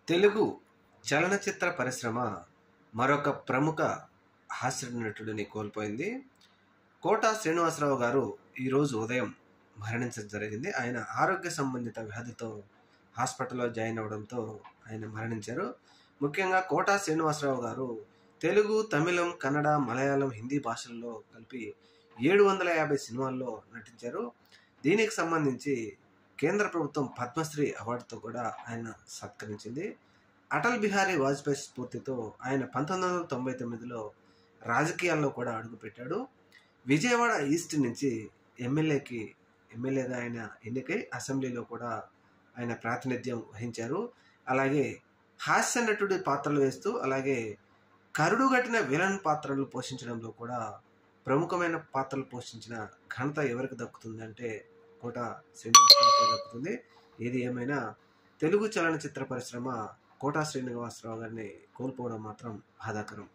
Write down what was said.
తెలుగు చలనచిత్ర పరిశ్రమ మరొక ప్రముఖ హాస్య నటుడిని కోల్పోయింది. కోట శ్రీనివాసరావు గారు ఈరోజు ఉదయం మరణించడం జరిగింది. ఆయన ఆరోగ్య సంబంధిత వ్యాధితో హాస్పిటల్లో జాయిన్ అవ్వడంతో ఆయన మరణించారు. ముఖ్యంగా కోట శ్రీనివాసరావు గారు తెలుగు, తమిళం, కన్నడ, మలయాళం, హిందీ భాషల్లో కలిపి 750 సినిమాల్లో నటించారు. దీనికి సంబంధించి కేంద్ర ప్రభుత్వం పద్మశ్రీ అవార్డుతో కూడా ఆయన సత్కరించింది. అటల్ బిహారీ వాజ్పేయి స్ఫూర్తితో ఆయన 1999లో రాజకీయాల్లో కూడా అడుగుపెట్టాడు. విజయవాడ ఈస్ట్ నుంచి ఎమ్మెల్యేగా ఆయన ఎన్నికై అసెంబ్లీలో కూడా ఆయన ప్రాతినిధ్యం వహించారు. అలాగే హాస్య నటుడి పాత్రలు వేస్తూ అలాగే కరుడుగట్టిన విలన్ పాత్రలు పోషించడంలో కూడా ప్రముఖమైన పాత్రలు పోషించిన ఘనత ఎవరికి దక్కుతుందంటే కోట శ్రీనివాసరావుకి దక్కుతుంది. ఏది ఏమైనా తెలుగు చలనచిత్ర పరిశ్రమ కోట శ్రీనివాసరావు గారిని కోల్పోవడం మాత్రం బాధాకరం.